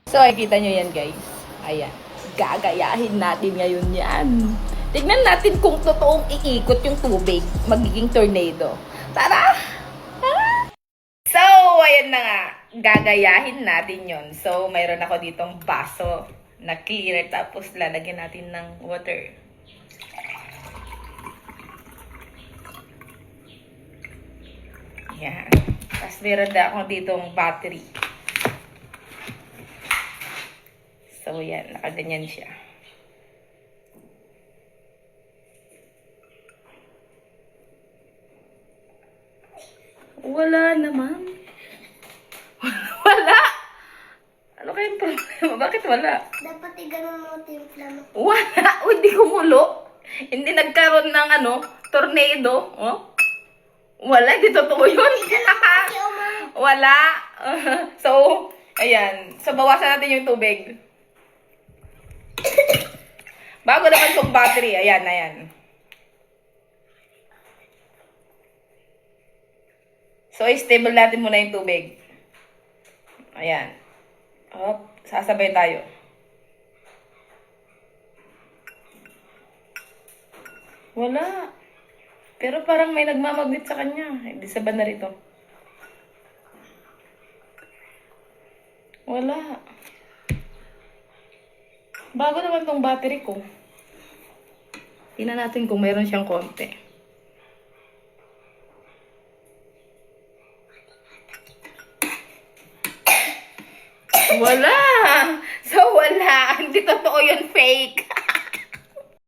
So, kita nyo yan, guys. Ayan. Gagayahin natin ngayon yan. Tignan natin kung totoong iikot yung tubig. Magiging tornado. Tara! Tara! So, ayan na nga. Gagayahin natin yon. So, mayroon ako ditong baso na clear. Tapos, lalagyan natin ng water. Ayan. Tapos, meron na ako ditong battery. So, yan. Nakaganyan siya. Wala naman. Wala! Ano kayong problema? Bakit wala? Dapat i-ganon mo timpla mo. Wala! O, hindi kumulo. Hindi nagkaroon ng tornado. Oh? Wala, hindi totoo yun. Wala. So, ayan. So, bawasan natin yung tubig. Bago naman itong battery. Ayan, ayan. So, stable natin muna yung tubig. Ayan. Hop, sasabay tayo. Wala. Pero parang may nagmamagnet sa kanya. Hindi sa banda rito. Wala. Bago naman tong battery ko. Tingnan natin kung meron siyang konti. Wala! So, wala. Hindi totoo yun, fake.